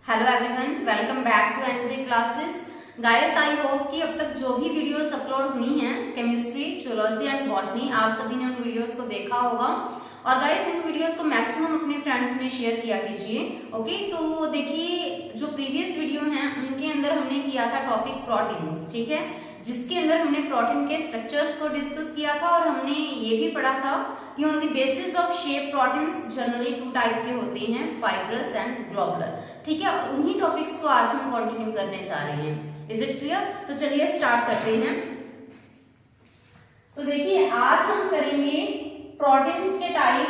Hello everyone, welcome back to NJ classes. Guys, I hope कि अब तक जो भी वीडियोस अपलोड हुई हैं केमिस्ट्री, जूलॉजी एंड बॉटनी, आप सभी ने उन वीडियोस को देखा होगा। और गाइस, इन वीडियोस को मैक्सिमम अपने फ्रेंड्स में शेयर किया कीजिए। ओके, तो देखिए जो प्रीवियस वीडियो हैं उनके अंदर हमने किया था टॉपिक प्रोटीन्स, ठीक है, जिसके अंदर हमने प्रोटीन के स्ट्रक्चर्स को डिस्कस किया था और हमने ये भी पढ़ा था कि on the basis of shape proteins generally two type के होते हैं, फाइब्रस एंड ग्लोबुलर। ठीक है, उन्हीं टॉपिक्स को आज हम कंटिन्यू करने जा रहे हैं। Is it clear? तो चलिए स्टार्ट करते हैं। तो देखिए आज हम करेंगे प्रोटीन्स के टाइप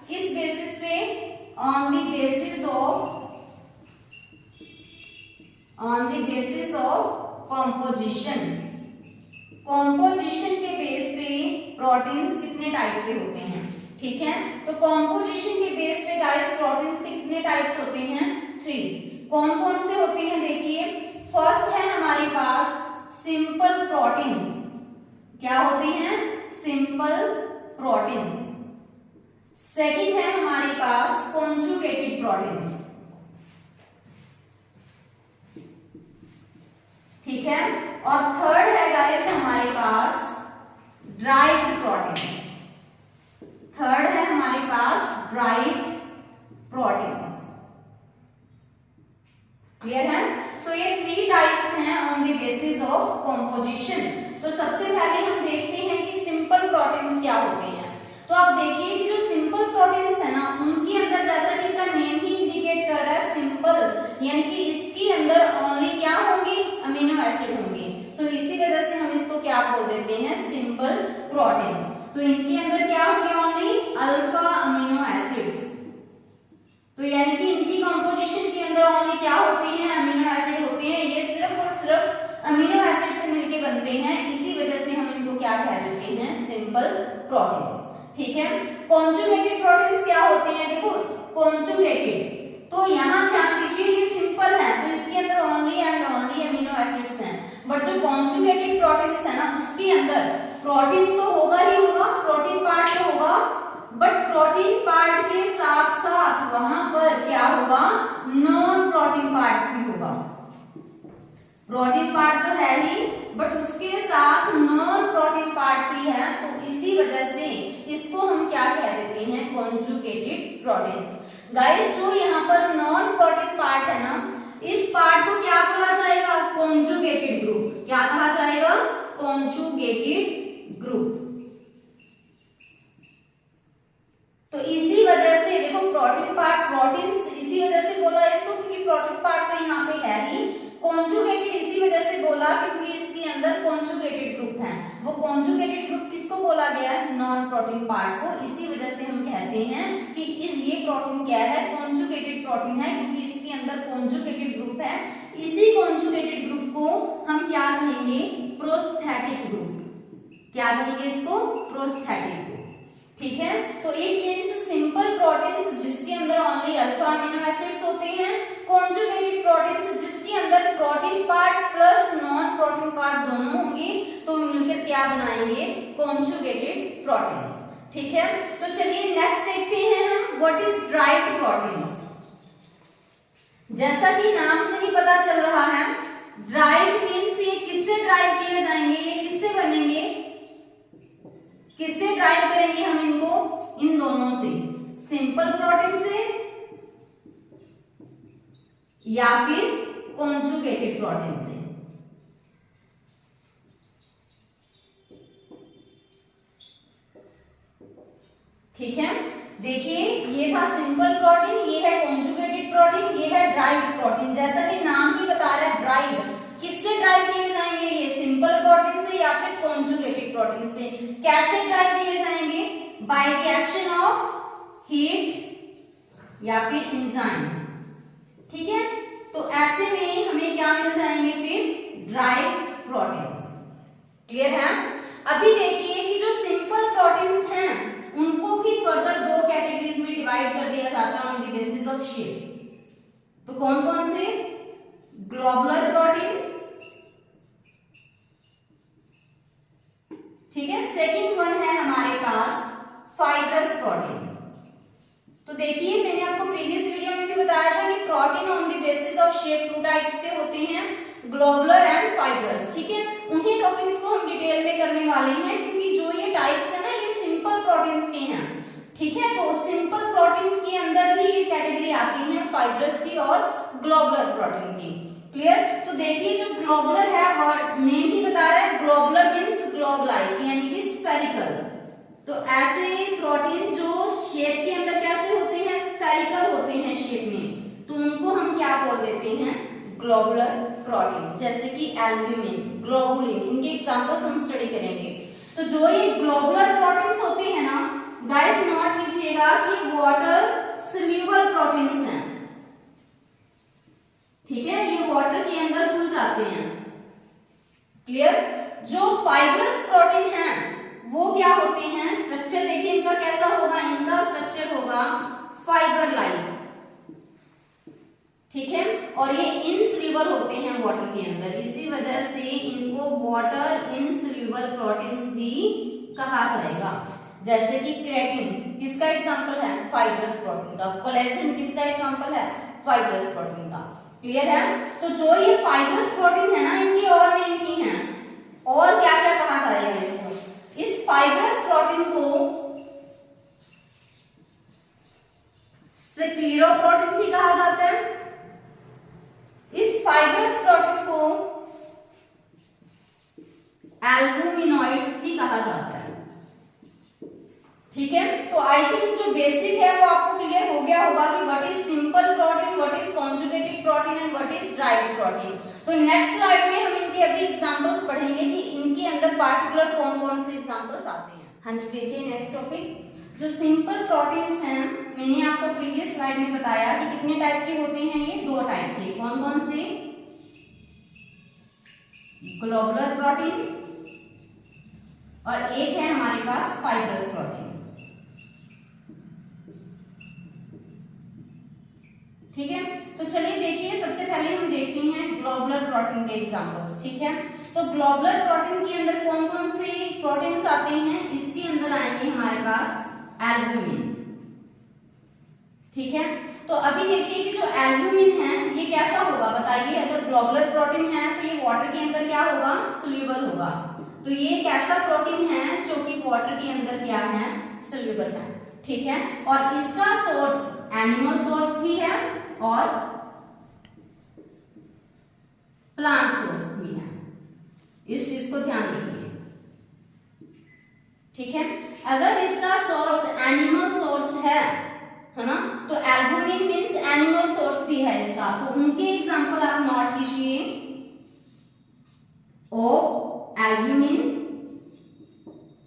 किस बेसिस पे? On the basis of composition. Composition के बेस पे प्रोटीन्स कितने टाइप के होते हैं? ठीक है, तो कॉम्पोजिशन के बेस पे गाइस प्रोटीन्स के कितने टाइप्स होते हैं? 3। कौन कौन से होते हैं? देखिए, फर्स्ट है हमारे पास सिंपल प्रोटीन्स। क्या होते हैं? Simple proteins. सेकंड है हमारे पास कॉन्जुगेटेड प्रोटीन्स। ठीक है, और थर्ड है गाइस हमारे पास ड्राइव्ड प्रोटीन्स। थर्ड है हमारे पास ड्राइव्ड प्रोटीन्स। क्लियर है? सो ये 3 टाइप्स हैं on the basis of composition. तो सबसे पहले हम देखते हैं कि सिंपल प्रोटीन्स क्या होते हैं। तो आप देखिए कि जो सिंपल प्रोटीन्स है ना, उनके अंदर जैसा कि इनका नेम ही इंडिकेट कर रहा है सिंपल, यानी कि इसके अंदर ओनली क्या होंगे? अमीनो एसिड होंगे। सो इसी वजह से हम इसको क्या बोल देते हैं? Simple proteins. तो इनके अंदर क्या होंगे? Only alpha amino acids. तो यानी कि इनकी कंपोजिशन के अंदर ओनली क्या होते हैं? अमीनो एसिड होते हैं। ये सिर्फ और सिर्फ अमीनो एसिड से मिलके बनते हैं, इसी वजह से हम इनको क्या कह देते हैं? Simple proteins. ठीक है, कॉन्जुगेटेड प्रोटीन्स क्या होते हैं? देखो, कॉन्जुगेटेड, तो यहाँ ध्यान दीजिए, ये सिंपल है तो इसके अंदर only and only amino acids हैं। बट जो कॉन्जुगेटेड प्रोटीन्स है ना, उसके अंदर प्रोटीन तो होगा ही होगा, प्रोटीन पार्ट तो होगा, बट प्रोटीन पार्ट के साथ साथ वहां पर क्या होगा? नॉन प्रोटीन पार्ट भी होगा। प्रोटीन पार्ट तो है ही, बट उसके साथ नॉन प्रोटीन पार्ट भी है। तो इसी वजह से इसको हम क्या कह देते हैं? Conjugated proteins. गाइस, जो यहाँ पर नॉन प्रोटीन पार्ट है ना, इस पार्ट को क्या बोला जाएगा? Conjugated group. क्या कहा जाएगा? Conjugated group. तो इसी वजह से देखो, प्रोटीन पार्ट, प्रोटीन्स इसी वजह से बोला इसको क्योंकि प्रोटीन पार्ट तो यहाँ पे है ही। कॉन्जुगेटेड इसी वजह से बोला क्योंकि इसके अंदर कॉन्जुगेटेड ग्रुप है। वो कॉन्जुगेटेड ग्रुप किसको बोला गया है? नॉन प्रोटीन पार्ट को। इसी वजह से हम कहते हैं कि ये प्रोटीन क्या है? कॉन्जुगेटेड प्रोटीन है, क्योंकि इसके अंदर कॉन्जुगेटेड ग्रुप है। इसी कॉन्जुगेटेड ग्रुप को हम क्या कहेंगे? Prosthetic group. क्या कहेंगे इसको? Prosthetic group. ठीक है, तो इट मींस सिंपल प्रोटीन्स जिसके अंदर ओनली अल्फा अमीनो एसिड्स होते हैं, कॉन्जुगेटेड प्रोटीन्स जिसके अंदर protein part plus non protein part दोनों होंगे, तो मिलकर क्या बनाएंगे? Conjugated proteins. ठीक है, तो चलिए नेक्स्ट देखते हैं हम व्हाट इज ड्राइव्ड प्रोटीन्स। जैसा कि नाम से ही पता चल रहा है, ड्राइव्ड मींस ये किससे ड्राइव किए जाएंगे? ये किससे बनेंगे? किससे ड्राइव करेंगे हम इनको? इन दोनों से, सिंपल प्रोटीन से या फिर कॉन्जुगेटेड प्रोटीन से। ठीक है, देखिए ये था सिंपल प्रोटीन, ये है कॉन्जुगेटेड प्रोटीन, ये है ड्राइव्ड प्रोटीन। जैसा कि नाम ही बता रहा है ड्राइव, किससे ड्राइव किए जाएंगे? ये सिंपल प्रोटीन से या फिर कॉन्जुगेटेड प्रोटीन से। कैसे ड्राइव किए जाएंगे? By the action of heat या फिर एंजाइम। ठीक है, तो ऐसे में हमें क्या मिल जाएंगे? फिर ड्राइव्ड प्रोटीन्स। क्लियर है? अभी देखिए कि जो सिंपल प्रोटीन्स हैं उनको भी फर्दर 2 कैटेगरीज में डिवाइड कर दिया जाता है on the basis of shape. तो कौन कौन से? ग्लोबुलर प्रोटीन, ठीक है, सेकंड वन है हमारे पास फाइब्रस प्रोटीन। तो देखिए मैंने आपको प्रीवियस वीडियो में भी बताया था कि protein on the basis of shape two types के होते हैं, ग्लोबुलर एंड फाइब्रस। ठीक है, उन्हीं टॉपिक्स को हम डिटेल में करने वाले हैं, क्योंकि जो ये टाइप्स है ना ये सिंपल प्रोटीन्स के हैं। ठीक है, तो सिंपल प्रोटीन के अंदर ही ये कैटेगरी आती है फाइब्रस की और ग्लोबुलर प्रोटीन की। क्लियर? तो देखिए जो ग्लोबुलर है वर्ड नेम ही बता रहा है, ग्लोबुलर मींस ग्लोब लाइक यानी कि स्फेरिकल। तो ऐसे प्रोटीन जो शेप के अंदर कैसे होते हैं, स्फेरिकल होते हैं शेप में, तो उनको हम क्या बोल देते हैं, ग्लोबुलर प्रोटीन। जैसे कि एल्ब्यूमिन, ग्लोबुलिन, इनके एग्जांपल्स हम स्टडी करेंगे। तो जो ये ग्लोबुलर प्रोटीन्स होते हैं ना गाइस, नोट कीजिएगा कि वाटर सोल्यूबल प्रोटीन्स हैं। ठीक है, ये वाटर के अंदर घुल जाते हैं। क्लियर? जो फाइब्रस प्रोटीन है वो क्या होते हैं, स्ट्रक्चर देखिए इनका कैसा होगा, इनका स्ट्रक्चर होगा फाइबर लाइक। ठीक है, और ये इनसोल्यूबल होते हैं वाटर के अंदर, इसी वजह से इनको वाटर इनसोल्यूबल प्रोटीन्स भी कहा जाएगा। जैसे कि क्रेटिन किसका एग्जांपल है, फाइब्रस प्रोटीन का। कोलेजन किसका एग्जांपल है, फाइब्रस प्रोटीन का। क्लियर है? तो जो ये फाइब्रस प्रोटीन है ना, इनकी और नेम भी हैं, और क्या क्या कहा जाएगा इसको, इस फाइब्रस प्रोटीन को स्क्लेरोप्रोटीन भी कहा जाता है, इस फाइब्रस प्रोटीन को एल्बुमिनॉइड्स भी कहा जाता है। ठीक है, तो आई थिंक जो बेसिक है वो आपको क्लियर हो गया होगा कि what is simple protein, what is conjugated protein and what is direct protein. तो नेक्स्ट स्लाइड में हम इनके अभी एग्जांपल्स पढ़ेंगे कि इनके अंदर पार्टिकुलर कौन कौन से एग्जांपल्स आते हैं। हाँ जी, देखिए नेक्स्ट टॉपिक, जो सिंपल प्रोटीन्स हैं, मैंने आपको प्रीवियस स्लाइड में बताया कि कितने टाइप के होते हैं, ये 2 टाइप के। कौन कौन से, ग्लोबुलर प्रोटीन और एक है हमारे पास फाइब्रस प्रोटीन। ठीक है, तो चलिए देखिए सबसे पहले हम देखते हैं ग्लोबुलर प्रोटीन के एग्जांपल्स। ठीक है, तो ग्लोबुलर प्रोटीन के अंदर कौन कौन से प्रोटीन्स आते हैं, इसके अंदर आएंगे हमारे पास एल्ब्यूमिन। ठीक है, तो अभी देखिए कि जो एल्ब्यूमिन है ये कैसा होगा बताइए, अगर ग्लोबुलर प्रोटीन है तो ये वाटर के अंदर क्या होगा, सोल्यूबल होगा। तो ये एक ऐसा प्रोटीन है जो कि वाटर के अंदर क्या है, सोल्यूबल है। ठीक है, और इसका सोर्स एनिमल सोर्स भी है और प्लांट सोर्स भी है, इस चीज को ध्यान रखिए। ठीक है, अगर इसका सोर्स एनिमल सोर्स है ना, तो एल्ब्यूमिन मींस एनिमल सोर्स भी है इसका, तो उनके एग्जांपल आप नोट कीजिए, ओ एल्ब्यूमिन।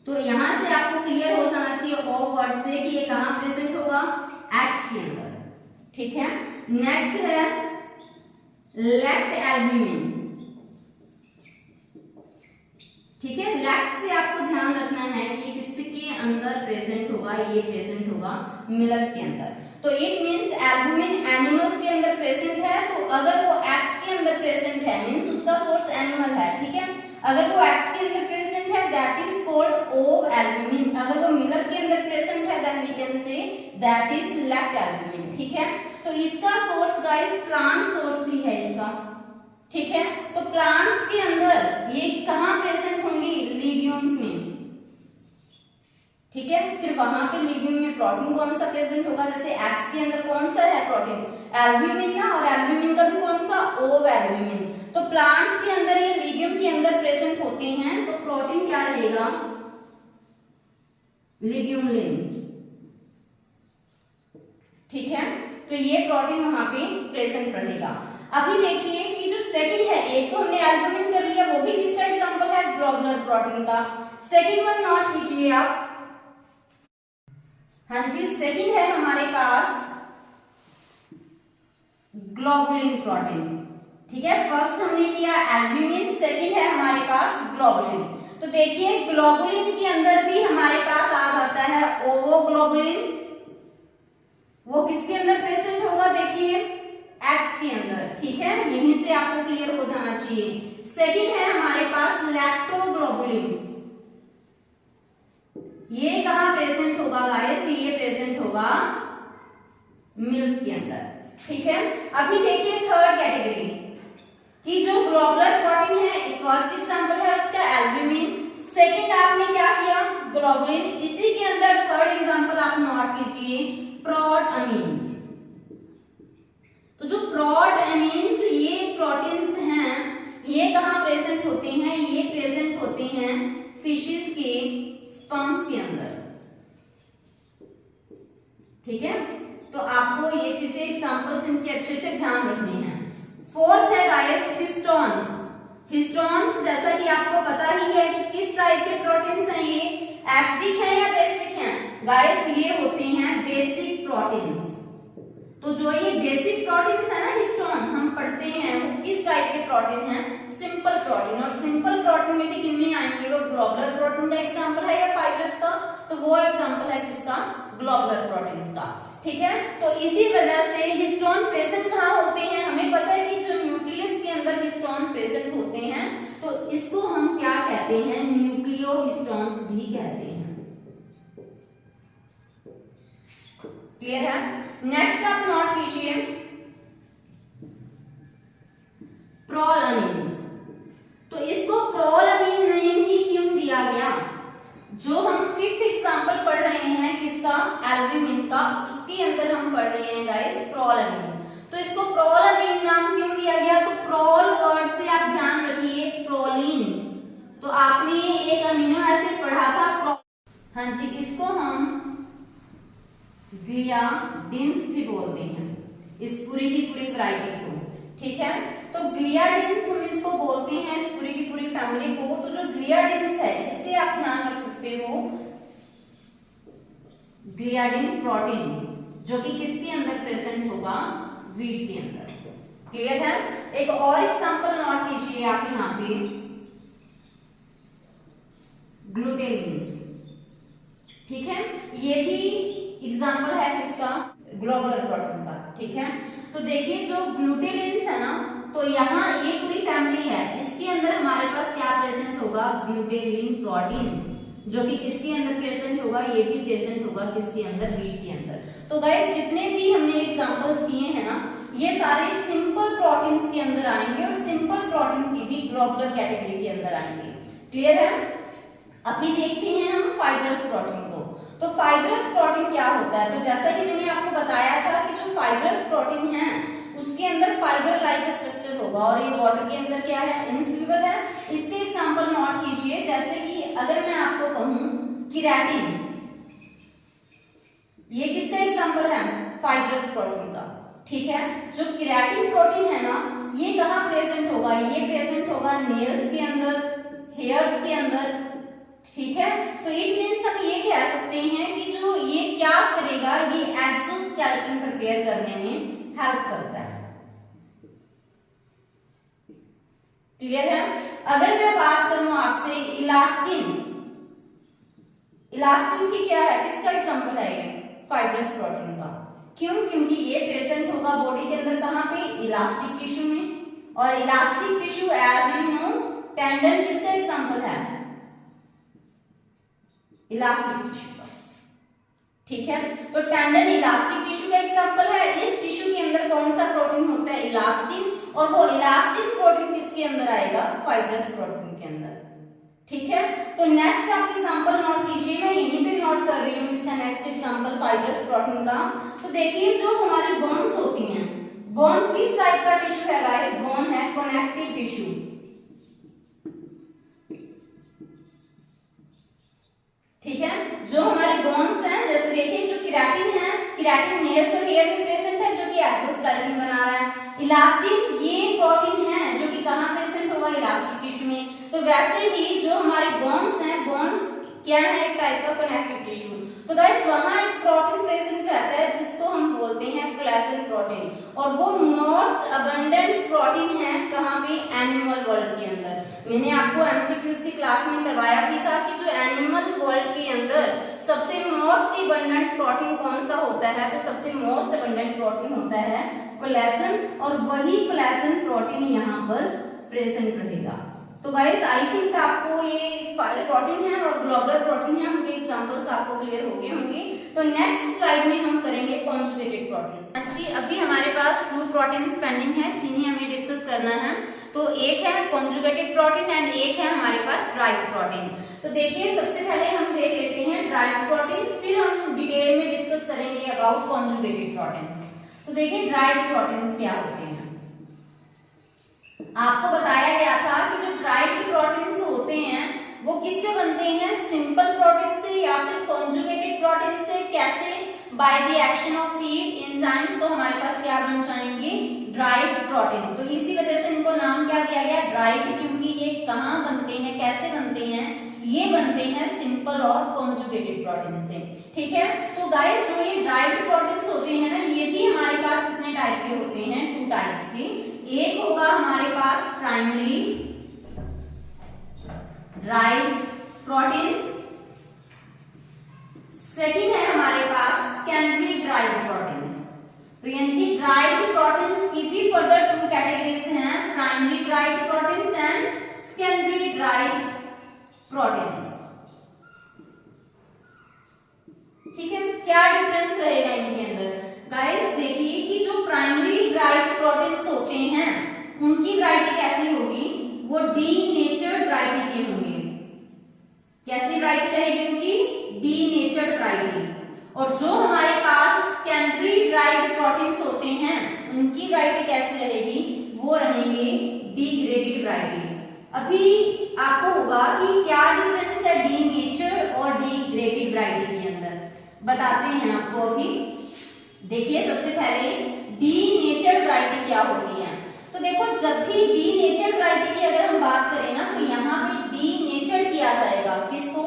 तो यहां से आपको क्लियर हो जाना चाहिए ओ वर्ड से कि ये कहां प्रेजेंट होगा, एग्स के अंदर। ठीक है, नेक्स्ट है लैक्ट एल्ब्यूमिन। ठीक है, लैक्ट से आपको ध्यान रखना है कि ये किसके अंदर प्रेजेंट होगा, ये प्रेजेंट होगा मिल्क के अंदर। तो इट मींस एल्ब्यूमिन एनिमल्स के अंदर प्रेजेंट है, तो अगर वो एग्स के अंदर प्रेजेंट है मींस उसका सोर्स एनिमल है। ठीक है, अगर वो एग्स के अंदर प्रेजेंट है that is called ovalbumin, अगर वो मिल्क के अंदर प्रेजेंट है then we can say that is lactalbumin. ठीक है, तो इसका सोर्स गाइस प्लांट सोर्स भी है इसका। ठीक है, तो प्लांट्स के अंदर ये कहां प्रेजेंट होंगी, लीग्यूम्स में। ठीक है, फिर वहां पे लीग्यूम में प्रोटीन कौन सा प्रेजेंट होगा, जैसे एग्स के अंदर कौन सा है प्रोटीन, एल्ब्यूमिन ना, और एल्ब्यूमिन का भी कौन सा, ओ एल्ब्यूमिन। तो प्लांट्स के अंदर ये लीग्यूम के अंदर प्रेजेंट होते हैं, तो प्रोटीन क्या रहेगा, लिग्यूमिन। ठीक है, तो ये प्रोटीन वहां पे प्रेजेंट रहेगा। अभी देखिए कि जो सेकंड है, एक तो हमने एल्ब्यूमिन कर लिया, वो भी किसका एग्जांपल है, ग्लोबुलर प्रोटीन का। सेकंड वन नोट कीजिए आप। हाँ जी, सेकंड है हमारे पास ग्लोबुलिन प्रोटीन। ठीक है, फर्स्ट हमने लिया एल्ब्यूमिन, सेकंड है हमारे पास ग्लोबुलिन। तो देखिए ग्लोबुलिन के अंदर भी हमारे पास आ जाता है ओवोग्लोबुलिन, वो किसके अंदर प्रेजेंट होगा, देखिए एक्स के अंदर। ठीक है, यहीं से आपको क्लियर हो जाना चाहिए। सेकंड है हमारे पास लैक्टोग्लोबुलिन, ये कहां प्रेजेंट होगा गाइस, ये प्रेजेंट होगा मिल्क के अंदर। ठीक है। अभी देखिए थर्ड कैटेगरी कि जो ग्लोबुलर प्रोटीन है, फर्स्ट एग्जांपल है उसका एल्ब्यूमिन, सेकंड आपने क्या किया ग्लोबुलिन, इसी के अंदर थर्ड एग्जांपल आप नोट कीजिए प्रॉड अमीन्स। तो जो प्रॉड अमीन्स ये प्रोटीन्स हैं, ये कहाँ प्रेजेंट होते हैं, ये प्रेजेंट होते हैं फिशेस के स्पर्म्स के अंदर, ठीक है। तो आपको ये चीजें एग्जांपल्स इनके अच्छे से ध्यान रखने हैं। फोर्थ है गाइस हिस्टोन्स। हिस्टोन्स जैसा कि आपको पता ही है कि किस टाइप के प्रोटीन्स हैं, ये एसिडिक हैं या बेसिक हैं गाइस, ये होते हैं बेसिक प्रोटीन्स। तो जो ये बेसिक प्रोटीन्स है ना हिस्टोन हम पढ़ते हैं, वो किस टाइप के प्रोटीन हैं, सिंपल प्रोटीन। और सिंपल प्रोटीन में भी किनमें आएंगे, वो ग्लोबुलर प्रोटीन का एग्जांपल है या फाइब्रस का, तो वो एग्जांपल है किसका, ग्लोबुलर प्रोटीन्स का, ठीक है। तो इसी वजह से हिस्टोन प्रेजेंट कहाँ होते हैं, हमें पता है कि जो न्यूक्लियस के अंदर हिस्टोन प्रेजेंट होते हैं, तो इसको हम क्या कहते हैं, न्यूक्लियोहिस्टोन्स भी कहते हैं। क्लियर है। नेक्स्ट आप नोट कीजिए प्रोलअमीन्स। तो इसको प्रोलअमीन नेम ही क्यों दिया गया, जो हम फिफ्थ एग्जांपल पढ़ रहे हैं किसका, एल्ब्यूमिन का, उसके अंदर हम पढ़ रहे हैं गाइस प्रोलअमीन। तो इसको प्रोलअमीन नाम क्यों दिया गया, तो प्रोल वर्ड से आप ध्यान रखिए प्रोलीन, तो आपने एक अमीनो एसिड पढ़ा था हाँ जी, इसको हम ग्लियाडिन्स भी बोलते हैं, इस पूरी की पूरी वैरायटी को, ठीक है। तो ग्लियाडिन्स हम इसको बोलते हैं, इस पूरी की पूरी फैमिली को। तो जो ग्लियाडिन्स है इससे आप ध्यान रख सकते हो ग्लियाडिन प्रोटीन, जो कि किसके अंदर प्रेजेंट होगा, वीट के अंदर। क्लियर है। एक और एग्जांपल नोट कीजिए आप यहाँ पे ग्लूटेनिन्स, ठीक है। ये भी एग्जाम्पल है किसका, ग्लोबुलर प्रोटीन का, ठीक है। तो देखिए जो ग्लूटेनिन्स है ना, तो यहाँ ये पूरी फैमिली है, इसके अंदर हमारे पास क्या प्रेजेंट होगा, ग्लूटेनिन प्रोटीन, जो कि किसके अंदर प्रेजेंट होगा, ये भी प्रेजेंट होगा किसके अंदर, वीट के अंदर। तो गाइस जितने भी हमने एग्जांपल्स दिए हैं ना, ये सारे सिंपल प्रोटीन्स के अंदर आएंगे और सिंपल प्रोटीन की भी ग्लोबुलर कैटेगरी के अंदर आएंगे। क्लियर है। अभी देखते हैं हम फाइब्रस प्रोटीन को। तो फाइब्रस प्रोटीन क्या होता है, तो जैसा कि मैंने आपको बताया था कि जो फाइब्रस प्रोटीन है उसके अंदर फाइबर लाइक स्ट्रक्चर होगा और ये वाटर के अंदर क्या है, इनसॉल्युबल है। इसके एग्जांपल नोट कीजिए, जैसे कि अगर मैं आपको कहूं केराटिन, ये किसका एग्जांपल है, फाइब्रस प्रोटीन का, ठीक है। जो केराटिन प्रोटीन है ना, ये कहाँ प्रेजेंट होगा, ये प्रेजेंट होगा नेल्स के अंदर, हेयर्स के अंदर, ठीक है। तो इट मीन्स हम ये कह सकते हैं कि जो ये क्या करेगा, ये एक्सोस्केलेटन प्रिपेयर करने में हेल्प करता है। क्लियर है। अगर मैं बात करूं आपसे इलास्टिन, इलास्टिन की क्या है, किसका एग्जांपल है, ये फाइब्रस प्रोटीन का। क्यों, क्योंकि ये प्रेजेंट होगा बॉडी के अंदर कहां पे, इलास्टिक टिश्यू में। और elastic tissue as you know tendon किसका एग्जांपल है, इलास्टिक टिश्यू का, ठीक है। तो टेंडन इलास्टिक टिश्यू का एग्जांपल है। इस टिश्यू के अंदर कौन सा प्रोटीन होता है, इलास्टिन, और वो इलास्टिन प्रोटीन किसके अंदर आएगा, फाइब्रस प्रोटीन के अंदर, ठीक है। तो नेक्स्ट आप एग्जांपल नोट कीजिए, मैं यहीं पे नोट कर रही हूँ इसका नेक्स्ट एग्जांपल फाइब्रस प्रोटीन का। तो देखिए जो हमारी बोन्स होती हैं, बोन किस टाइप का टिश्यू है गाइस, बोन है कनेक्टिव टिश्यू, ठीक है। जो हमारे बोन्स हैं, जैसे देखिए जो केराटिन है, केराटिन नेल्स और हेयर में प्रेजेंट है, जो कि एक्सोस्केलेटन बना रहा है। इलास्टिन ये प्रोटीन है जो कि कहां प्रेजेंट होगा, इलास्टिक टिश्यू में। तो वैसे ही जो हमारे बोन्स हैं, बोन्स क्या है, एक टाइप का कनेक्टिव टिश्यू। तो गाइस वहां एक प्रोटीन प्रेजेंट रहता है जिसको हम बोलते हैं कोलेजन प्रोटीन, और वो मोस्ट अबंडेंट प्रोटीन है कहां पे, एनिमल वर्ल्ड के अंदर। मैंने आपको एमसीक्यूज की क्लास में करवाया भी था कि जो एनिमल वर्ल्ड के अंदर सबसे मोस्ट अबंडेंट प्रोटीन कौन सा होता है, तो सबसे मोस्ट अबंडेंट प्रोटीन होता है कोलेजन, और वही कोलेजन प्रोटीन यहाँ पर प्रेजेंट रहेगा। तो गाइस आई थिंक आपको ये प्रोटीन है और ग्लोबुलर प्रोटीन है, उनके एग्जांपल्स आपको क्लियर हो गए होंगे। तो नेक्स्ट स्लाइड में हम करेंगे कॉन्जुगेटेड प्रोटीन। अच्छी, अभी हमारे पास 2 प्रोटीन्स पेंडिंग है जिन्हें हमें डिस्कस करना है। तो एक है कॉन्जुगेटेड प्रोटीन एंड एक है हमारे पास ड्राइव्ड प्रोटीन। तो देखिए सबसे पहले हम देख लेते हैं ड्राइव्ड प्रोटीन, फिर हम डिटेल में डिस्कस करेंगे अबाउट कॉन्जुगेटेड प्रोटीन्स। तो देखिए ड्राइव्ड प्रोटीन्स क्या होते हैं। आपको बताया गया था कि जो ड्राइव्ड प्रोटीन्स होते हैं वो किससे बनते हैं, सिंपल प्रोटीन से या फिर कॉन्जुगेटेड प्रोटीन से। कैसे, by the action of feed enzymes. तो हमारे पास क्या बन जाएंगे, ड्राइव्ड प्रोटीन। तो इसी वजह से इनको नाम क्या दिया गया, ड्राइव्ड, क्योंकि ये कहाँ बनते हैं, कैसे बनते हैं, ये बनते हैं सिंपल और कॉन्जुगेटेड प्रोटीन से। ठीक है, तो गाइस जो ये ड्राइव्ड प्रोटीन्स होते हैं ना, ये भी हमारे पास कितने टाइप के होते हैं, 2 टाइप्स के। एक होगा हमारे पास प्राइमरी ड्राइव्ड प्रोटीन्स, सेकंड है हमारे पास सेकेंडरी ड्राइव्ड प्रोटीन्स। तो यानी कि ड्राइव्ड प्रोटीन्स की भी फर्दर 2 कैटेगरीज हैं, primary derived proteins and secondary derived proteins. ठीक है, क्या डिफरेंस रहेगा इनके अंदर। गाइस देखिए कि जो प्राइमरी ड्राइव्ड प्रोटीन्स होते हैं उनकी वैरायटी कैसी होगी, वो डीनेचर्ड वैरायटी की होंगी। कैसी वैरायटी रहेगी उनकी, डीनेचर्ड वैरायटी। और जो हमारे पास सेकेंडरी ड्राइव्ड प्रोटीन्स होते हैं उनकी वैरायटी कैसी रहेगी, वो रहेंगे डिग्रेडेड वैरायटी। अभी आपको होगा कि क्या डिफरेंस है डीनेचर्ड और डिग्रेडेड वैरायटी के अंदर, बताते हैं आपको अभी। देखिए सबसे पहले डीनेचर्ड वैरायटी क्या होती है। तो देखो जब भी डीनेचर्ड वैरायटी की अगर हम बात करें ना, तो यहाँ पे डीनेचर्ड किया जाएगा किसको,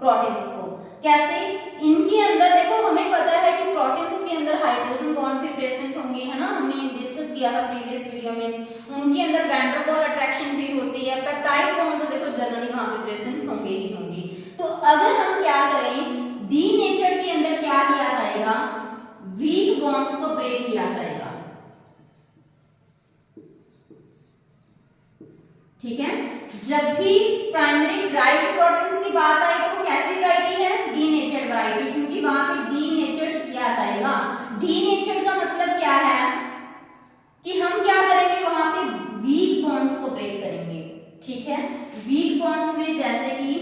प्रोटीन्स को। कैसे, इनके अंदर देखो हमें पता है कि प्रोटीन्स के अंदर हाइड्रोजन बॉन्ड भी प्रेजेंट होंगे, है ना, हमने डिस्कस किया था प्रीवियस वीडियो में। उनके अंदर वैन डर वाल अट्रैक्शन भी होती है, पेप्टाइड बॉन्ड तो देखो जनरली वहां पे प्रेजेंट होंगे ही होंगे। तो अगर हम क्या करें, डीनेचर्ड के अंदर क्या किया जाएगा, वीक बॉन्ड्स को ब्रेक किया जाएगा। ठीक है, जब भी प्राइमरी ड्राइव्ड प्रोटीन्स की बात आई तो कैसी वैरायटी है, डीनेचर्ड वैरायटी, क्योंकि वहां पे डीनेचर्ड किया जाएगा। डीनेचर्ड का मतलब क्या है कि हम क्या करेंगे, वहां पे वीक बॉन्ड्स को ब्रेक करेंगे। ठीक है, वीक बॉन्ड्स में जैसे कि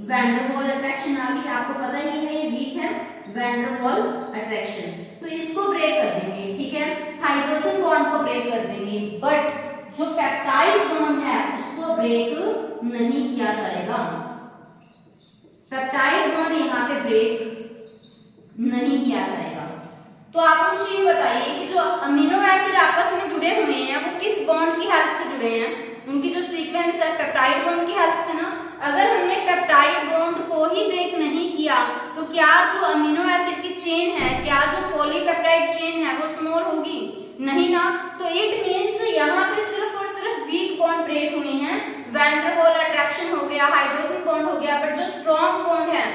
वैन डर वाल अट्रैक्शन आ गई, आपको पता ही है ये वीक है, वैन डर वाल अट्रैक्शन, तो इसको ब्रेक कर देंगे। ठीक है, हाइड्रोजन बॉन्ड को ब्रेक कर देंगे, बट जो पेप्टाइड बॉन्ड है उसको ब्रेक नहीं किया जाएगा। पेप्टाइड बॉन्ड यहाँ पे ब्रेक नहीं किया जाएगा। तो आप मुझे ये बताइए कि जो अमीनो एसिड आपस में जुड़े हुए हैं वो किस बॉन्ड की हेल्प से जुड़े हैं, उनकी जो सीक्वेंस है पेप्टाइड बॉन्ड की हेल्प से ना। अगर हमने पेप्टाइड बॉन्ड को ही ब्रेक नहीं किया तो क्या जो अमीनो एसिड की चेन है, क्या जो पॉलीपेप्टाइड चेन है वो स्मॉल होगी, नहीं ना। तो इट मींस यहाँ पे सिर्फ और सिर्फ वीक बॉन्ड ब्रेक हुए हैं, वैन डर वाल अट्रैक्शन हो गया, हाइड्रोजन बॉन्ड हो गया, बट जो स्ट्रॉन्ग बॉन्ड है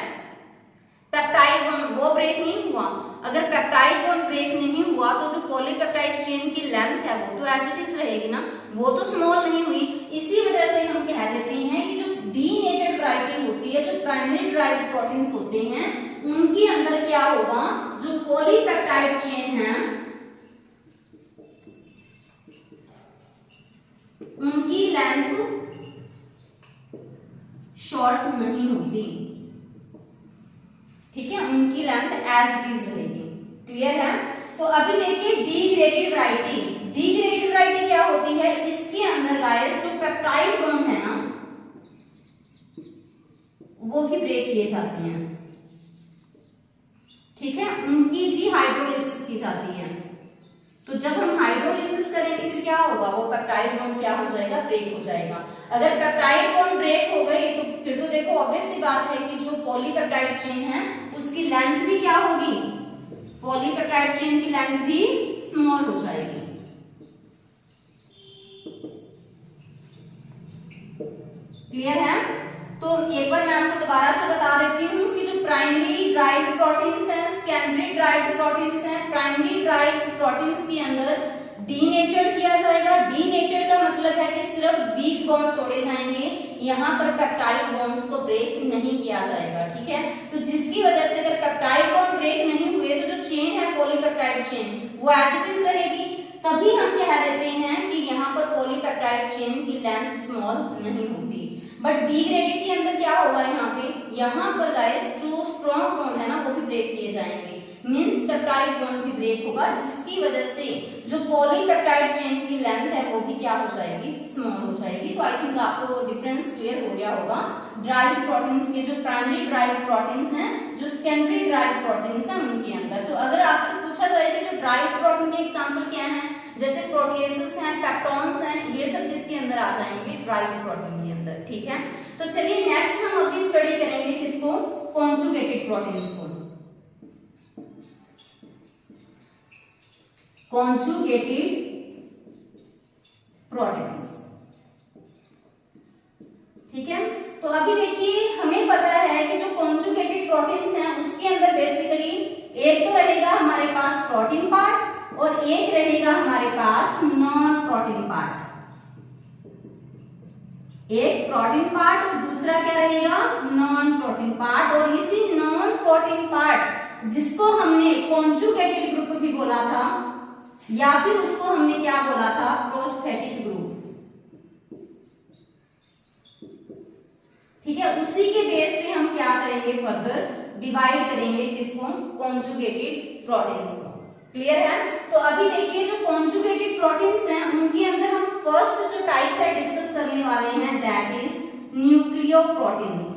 पेप्टाइड बॉन्ड वो ब्रेक नहीं हुआ। अगर पेप्टाइड बॉन्ड ब्रेक नहीं हुआ तो जो पॉलीपेप्टाइड चेन की लेंथ है वो तो एज इट इज रहेगी ना, वो तो स्मॉल नहीं हुई। इसी वजह से हम कह देते हैं कि जो डीनेचर्ड वैरायटी होती है, जो प्राइमरी ड्राइव्ड प्रोटीन्स होते हैं, उनके अंदर क्या होगा, जो पॉलीपेप्टाइड चेन है उनकी लेंथ शॉर्ट नहीं होती। ठीक है, उनकी लेंथ एज इट इज रहेगी। क्लियर है। तो अभी देखिए डिग्रेडेड वैरायटी। डिग्रेडेड वैरायटी क्या होती है, इसके अंदर गाइस जो पेप्टाइड बॉन्ड है ना वो भी ब्रेक किए जाते हैं। ठीक है, उनकी भी हाइड्रोलिसिस की जाती है। तो जब हम हाइड्रोलिसिस करेंगे फिर क्या होगा, वो पेप्टाइड बॉन्ड क्या हो जाएगा, ब्रेक हो जाएगा। अगर पेप्टाइड बॉन्ड ब्रेक हो गई तो फिर तो देखो ऑब्वियस सी बात है कि जो पॉलीपेप्टाइड चेन है उसकी लेंथ भी क्या होगी, पॉलीपेप्टाइड चेन की लेंथ भी स्मॉल हो जाएगी। क्लियर है। तो एक बार मैं आपको दोबारा से बता देती हूँ कि जो प्राइमरी ड्राइव्ड प्रोटीन्स हैं, सेकेंडरी ड्राइव्ड प्रोटीन्स हैं। प्राइमरी ड्राइव्ड प्रोटीन्स के अंदर डीनेचर्ड किया जाएगा। डीनेचर्ड का मतलब है कि सिर्फ वीक बॉन्ड तोड़े जाएंगे, यहाँ पर पेप्टाइड बॉन्ड्स को ब्रेक नहीं किया जाएगा, ठीक है। तो जिसकी वजह से अगर पेप्टाइड बॉन्ड ब्रेक नहीं हुए तो जो चेन है पॉलीपेप्टाइड चेन वो एज इट इज रहेगी, तभी हम कह देते हैं कि यहाँ पर पॉलीपेप्टाइड चेन की लेंथ स्मॉल नहीं होती। बट डिग्रेडेड के अंदर क्या होगा, यहाँ पर गाइस जो स्ट्रॉन्ग बॉन्ड है ना वो भी ब्रेक किए जाएंगे, मींस पेप्टाइड बॉन्ड भी ब्रेक होगा, जिसकी वजह से जो पॉलीपेप्टाइड चेन की लेंथ है वो भी क्या हो जाएगी, स्मॉल हो जाएगी। तो आई थिंक आपको डिफरेंस क्लियर हो गया होगा ड्राइव्ड प्रोटीन्स के, जो प्राइमरी ड्राइव्ड प्रोटीन्स हैं, जो सेकेंडरी ड्राइव्ड प्रोटीन्स हैं उनके अंदर। तो अगर आपसे पूछा जाए कि जो ड्राइव्ड प्रोटीन के एग्जांपल क्या हैं, जैसे प्रोटीएसेस हैं, पेप्टोन्स हैं, ये सब किसके अंदर आ जाएंगे, ड्राइव्ड प्रोटीन के अंदर, ठीक है। तो चलिए नेक्स्ट हम अभी स्टडी करेंगे किसको, कॉन्जुगेटेड प्रोटीन्स को। कॉन्जुगेटेड प्रोटीन्स, ठीक है। तो अभी देखिए हमें पता है कि जो कॉन्जुगेटेड प्रोटीन्स हैं उसके अंदर बेसिकली एक तो रहेगा हमारे पास प्रोटीन पार्ट और एक रहेगा हमारे पास नॉन प्रोटीन पार्ट। एक प्रोटीन पार्ट और दूसरा क्या रहेगा, नॉन प्रोटीन पार्ट। और इसी नॉन प्रोटीन पार्ट जिसको हमने कॉन्जुगेटेड ग्रुप भी बोला था, या फिर उसको हमने क्या बोला था, प्रोस्थेटिक ग्रुप, ठीक है। उसी के बेस पे हम क्या करेंगे, फर्दर डिवाइड करेंगे किसको, कॉन्जुगेटेड प्रोटीन्स को। क्लियर है। तो अभी देखिए जो कॉन्जुगेटेड प्रोटीन्स हैं उनके अंदर हम फर्स्ट जो टाइप है डिस्कस करने वाले हैं, दैट इज न्यूक्लियोप्रोटीन्स।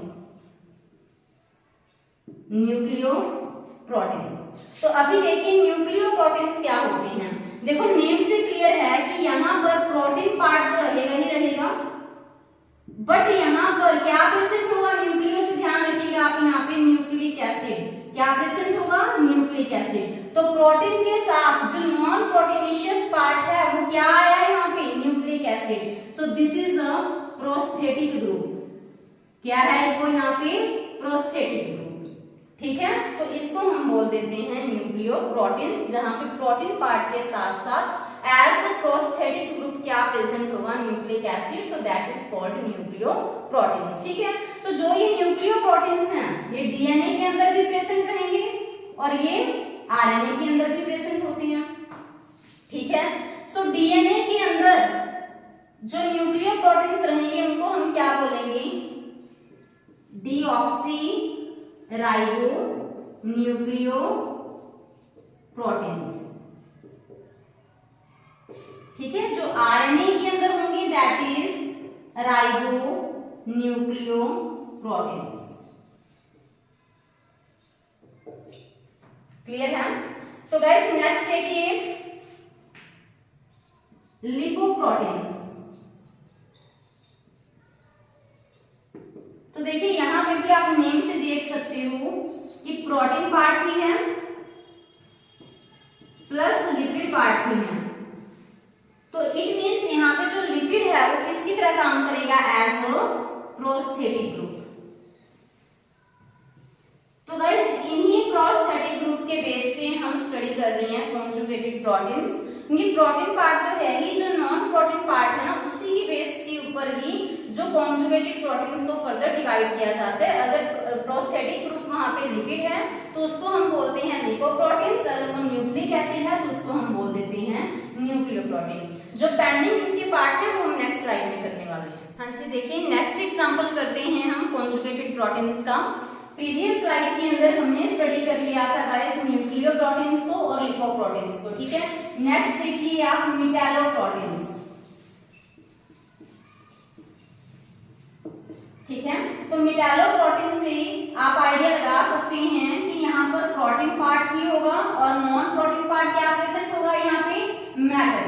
न्यूक्लियोप्रोटीन्स, तो अभी देखिए न्यूक्लियोप्रोटीन्स क्या होते हैं। देखो नेम से क्लियर है कि यहाँ पर प्रोटीन पार्ट तो रहेगा ही रहेगा, बट यहाँ पर क्या प्रेजेंट होगा, न्यूक्लियो से ध्यान रखिएगा आप, यहाँ पे न्यूक्लिक एसिड क्या प्रेजेंट होगा, न्यूक्लिक एसिड। तो प्रोटीन के साथ जो नॉन प्रोटीनेशियस पार्ट है वो क्या आया यहाँ पे, nucleic acid. So this is a prosthetic group. क्या है वो यहाँ पे, प्रोस्थेटिक ग्रुप, ठीक है। तो इसको हम बोल देते हैं न्यूक्लियोप्रोटीन्स, जहां पे प्रोटीन पार्ट के साथ साथ एज अ प्रोस्थेटिक ग्रुप क्या प्रेजेंट होगा, nucleic acid. So that is called nucleoproteins, ठीक है। तो जो ये न्यूक्लियोप्रोटीन्स हैं ये डीएनए के अंदर भी प्रेजेंट रहेंगे और ये आरएनए के अंदर भी प्रेजेंट होते हैं, ठीक है। सो डीएनए के अंदर जो न्यूक्लियोप्रोटीन्स रहेंगे उनको हम क्या बोलेंगे, डीऑक्सी राइबो न्यूक्लियोप्रोटीन्स, ठीक है। जो आरएनए के अंदर होंगे that is ribo nucleoproteins. Clear है। तो गाइस नेक्स्ट देखिए लिपोप्रोटीन्स। तो देखिए यहां पे भी आप नेम से देख सकते हो कि प्रोटीन पार्ट भी है प्लस लिपिड पार्ट भी है। तो इट मींस यहाँ पे जो लिपिड है वो किसकी तरह काम करेगा, एज अ प्रोस्थेटिक ग्रुप। तो गाइस इन्हीं प्रोस्थेटिक ग्रुप के बेस पे हम स्टडी कर रहे हैं कॉन्जुगेटेड प्रोटीन्स, क्योंकि प्रोटीन पार्ट तो है ही, जो नॉन प्रोटीन पार्ट है ना उसी की बेस के ऊपर ही जो कॉन्जुगेटेड प्रोटीन्स को फर्दर डिवाइड किया जाता है। अगर प्रोस्थेटिक ग्रुप वहां पे लिपिड है तो उसको हम बोलते हैं लिपोप्रोटीन्स, अगर वो न्यूक्लिक एसिड है तो उसको हम बोल देते हैं न्यूक्लियोप्रोटीन। जो पेंडिंग इनके पार्ट है वो हम नेक्स्ट स्लाइड में करने वाले हैं। हाँ जी देखिए नेक्स्ट एग्जांपल करते हैं हम कॉन्जुगेटेड प्रोटीन्स का। प्रीवियस स्लाइड के अंदर हमने स्टडी कर लिया था गाइस न्यूक्लियोप्रोटीन्स को और लिपोप्रोटीन्स को, ठीक है। नेक्स्ट देखिए आप मेटालोप्रोटीन्स, ठीक है। तो मेटालोप्रोटीन से आप आइडिया लगा सकते हैं कि यहाँ पर प्रोटीन पार्ट भी होगा और नॉन प्रोटीन पार्ट क्या प्रेजेंट होगा, यहाँ पे मेटल।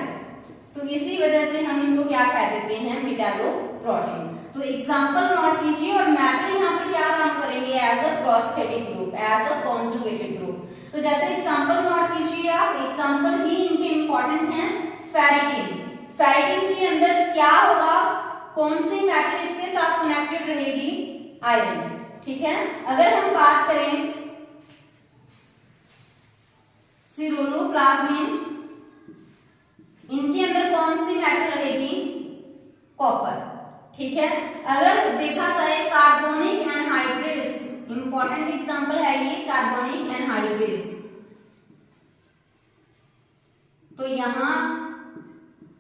तो इसी वजह से हम इनको क्या कह देते हैं, मेटालोप्रोटीन। तो एग्जांपल नोट कीजिए और मेटल यहाँ पर क्या काम करेंगे, as a prosthetic group, as a conjugated group. तो जैसे एग्जांपल नोट कीजिए आप, एग्जांपल ही इनके इंपॉर्टेंट हैं। फेरिटिन, फेरिटिन के अंदर क्या होगा, कौन सी मेटल इसके साथ कनेक्टेड रहेगी, आयरन, ठीक है। अगर हम बात करें सिरोलोप्लाज्मिन, इन कॉपर। ठीक है, अगर देखा जाए कार्बोनिक एनहाइड्रेस, इंपॉर्टेंट एग्जांपल है ये कार्बोनिक एनहाइड्रेस, तो यहाँ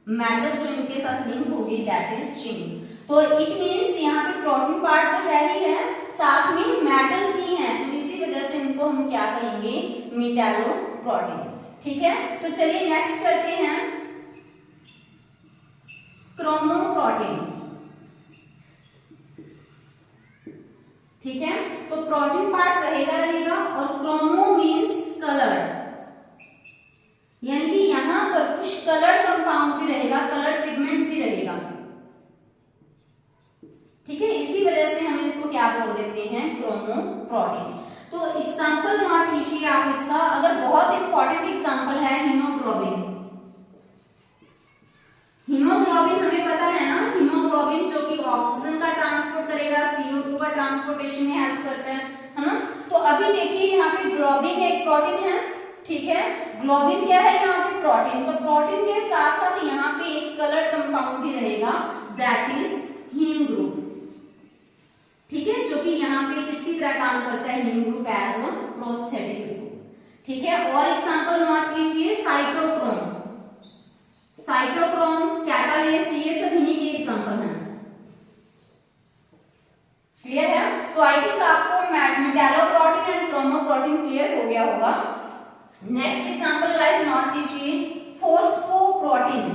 मेटल जो इनके साथ लिंक होगी दैट इज जिंक। तो इट मींस यहाँ पे प्रोटीन पार्ट तो है ही है, साथ में मेटल भी है, तो इसी वजह से इनको हम क्या कहेंगे, मेटालोप्रोटीन। ठीक है, तो चलिए नेक्स्ट करते हैं क्रोमोप्रोटीन। ठीक है, तो प्रोटीन पार्ट रहेगा और क्रोमो मींस कलर्ड, यानी कि यहां पर कुछ कलर्ड कंपाउंड भी रहेगा, कलर्ड पिगमेंट भी रहेगा। ठीक है, इसी वजह से हम इसको क्या बोल देते हैं, क्रोमोप्रोटीन। तो एग्जांपल नोट कीजिए आप इसका, अगर बहुत इंपॉर्टेंट एग्जांपल है हीमोग्लोबिन। हीमोग्लोबिन हमें पता है ना, हीमोग्लोबिन जो कि ऑक्सीजन का ट्रांसपोर्ट करेगा, CO2 का ट्रांसपोर्टेशन में हेल्प करता है ना। तो अभी देखिए यहाँ पे ग्लोबिन एक प्रोटीन है। ठीक है, ग्लोबिन क्या है यहाँ पे, प्रोटीन। तो प्रोटीन के साथ साथ यहाँ पे एक कलर कंपाउंड भी रहेगा दैट इज हीम ग्रुप। ठीक है, जो कि यहाँ पे किसकी तरह काम करता है, heme group as a prosthetic group. ठीक है, और एग्जांपल नोट कीजिए साइटोक्रोम, साइटोक्रोम, कैटालेस, ये सब इन्हीं के एग्जांपल हैं। क्लियर है, तो आई थिंक आपको मेटालोप्रोटीन एंड क्रोमोप्रोटीन क्लियर हो गया होगा। नेक्स्ट एग्जांपल गाइस नोट कीजिए फॉस्फोप्रोटीन।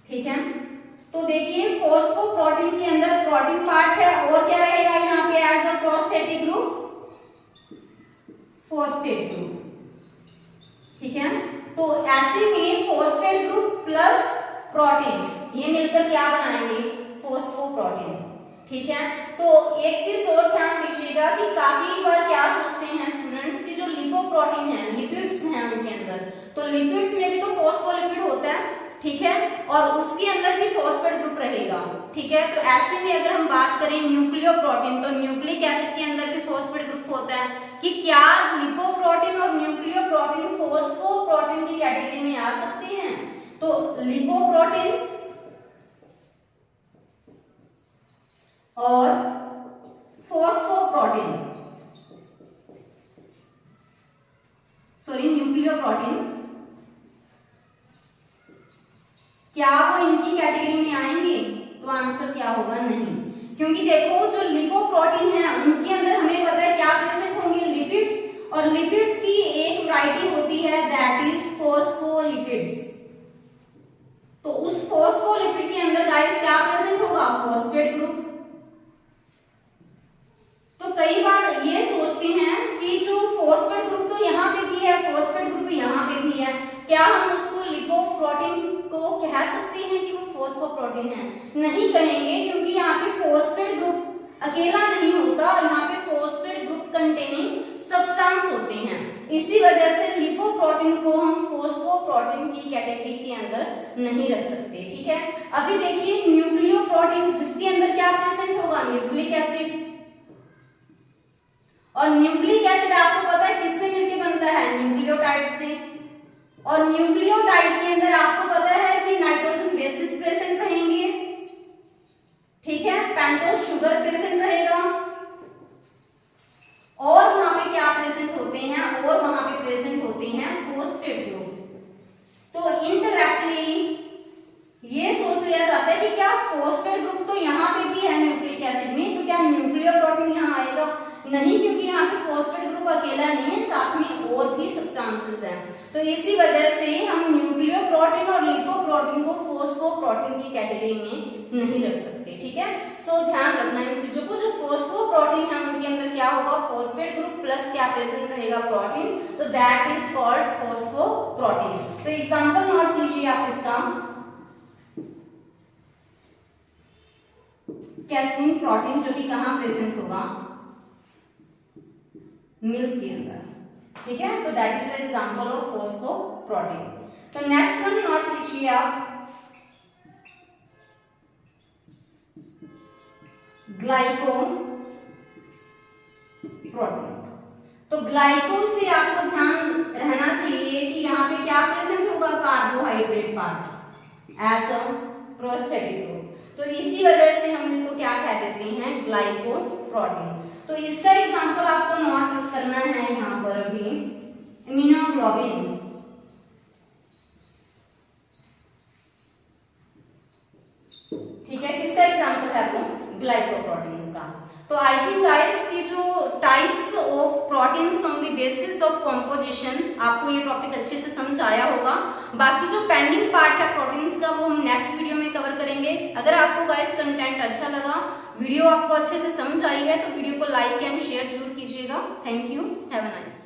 ठीक है, तो देखिए फॉस्फोप्रोटीन के अंदर प्रोटीन पार्ट है और क्या रहेगा यहाँ पे as a prosthetic group, phosphate group. ठीक है, तो ऐसे में फॉस्फेट ग्रुप प्लस प्रोटीन ये मिलकर क्या बनाएंगे, फॉस्फोप्रोटीन। ठीक है, तो एक चीज और ध्यान दीजिएगा कि काफी बार क्या सोचते हैं स्टूडेंट्स की जो लिपोप्रोटीन है, लिपिड्स हैं उनके अंदर, तो लिपिड्स में भी तो फॉस्फोलिपिड होता है। ठीक है, और उसके अंदर भी फॉस्फेट ग्रुप रहेगा। ठीक है, तो ऐसे में अगर हम बात करें न्यूक्लियोप्रोटीन, तो न्यूक्लिक एसिड के अंदर भी फॉस्फेट ग्रुप होता है। कि क्या लिपोप्रोटीन और न्यूक्लियोप्रोटीन फॉस्फोप्रोटीन की कैटेगरी में आ सकते हैं, तो लिपोप्रोटीन और फॉस्फोप्रोटीन, सॉरी न्यूक्लियोप्रोटीन, क्या वो इनकी कैटेगरी में आएंगे, तो आंसर क्या होगा, नहीं। क्योंकि देखो जो लिपोप्रोटीन है उनके अंदर हमें पता है क्या प्रेजेंट होंगे, लिपिड्स, और लिपिड्स की एक वैरायटी होती है दैट इज फॉस्फोलिपिड्स। तो उस फॉस्फोलिपिड के अंदर गाइस क्या प्रेजेंट होगा, फॉस्फेट ग्रुप। तो कई बार ये सोचते हैं कि जो फॉस्फेट ग्रुप तो यहाँ पे भी है, फॉस्फेट ग्रुप यहाँ पे भी है, क्या हम उसको लिपोप्रोटीन को कह सकते हैं कि वो फॉस्फोप्रोटीन है, नहीं कहेंगे, क्योंकि यहाँ पे फॉस्फेट ग्रुप अकेला नहीं होता, यहाँ पे फॉस्फेट ग्रुप कंटेनिंग सब्सटेंस होते हैं। इसी वजह से लिपोप्रोटीन को हम फॉस्फोप्रोटीन की कैटेगरी के अंदर नहीं रख सकते। ठीक है, अभी देखिए न्यूक्लियोप्रोटीन जिसके अंदर क्या प्रेजेंट होगा, न्यूक्लिक एसिड, और न्यूक्लिक एसिड आपको पता है किससे मिलके बनता है, न्यूक्लियोटाइड से, और न्यूक्लियोटाइड के अंदर आपको पता है कि नाइट्रोजन बेसिस प्रेजेंट रहेंगे। ठीक है, पेंटोस शुगर प्रेजेंट रहेगा, और वहां पे क्या प्रेजेंट होते हैं, और वहां पे प्रेजेंट होते हैं फॉस्फेट ग्रुप। तो इनडायरेक्टली ये सोच लिया जाता है कि क्या फॉस्फेट ग्रुप तो यहाँ पे भी है न्यूक्लिक एसिड में, तो क्या न्यूक्लियोप्रोटीन यहाँ आएगा, नहीं, क्योंकि यहाँ पे फॉस्फेट ग्रुप अकेला नहीं है, साथ में और भी सब्सटेंसेस हैं। तो इसी वजह से हम न्यूक्लियोप्रोटीन और लिपोप्रोटीन को फॉस्फोप्रोटीन की कैटेगरी में नहीं रख सकते। ठीक है, सो ध्यान रखना इन चीजों को। जो फॉस्फोप्रोटीन है उनके अंदर क्या होगा, फॉस्फेट ग्रुप प्लस क्या प्रेजेंट रहेगा, प्रोटीन, तो दैट इज कॉल्ड फॉस्फोप्रोटीन। तो एग्जांपल नोट कीजिए आप इसका, कैसीन प्रोटीन, जो कि कहाँ प्रेजेंट होगा, मिल्क के अंदर। ठीक है, तो दैट इज एग्जांपल ऑफ फॉस्फोप्रोटीन। तो नेक्स्ट वन नोट कीजिए आप, ग्लाइकोप्रोटीन। तो तो ग्लाइको से आपको ध्यान रहना चाहिए कि यहाँ पे क्या प्रेजेंट होगा, carbohydrate part as a prosthetic group. तो इसी वजह से हम इसको क्या कह देते हैं, ग्लाइकोप्रोटीन। तो इसका एग्जांपल आपको नोट करना है यहाँ पर अभी, इम्यूनोग्लोबिन। ठीक है, किसका एग्जांपल है वो, ग्लाइकोप्रोटीन्स का। तो आई थिंक गाइस की जो types of proteins on the basis of composition, आपको ये टॉपिक अच्छे से समझ आया होगा। बाकी जो पेंडिंग पार्ट है प्रोटीन्स का वो हम नेक्स्ट वीडियो में कवर करेंगे। अगर आपको गाइस कंटेंट अच्छा लगा, वीडियो आपको अच्छे से समझ आई है, तो वीडियो को लाइक एंड शेयर जरूर कीजिएगा। Thank you, have a nice day.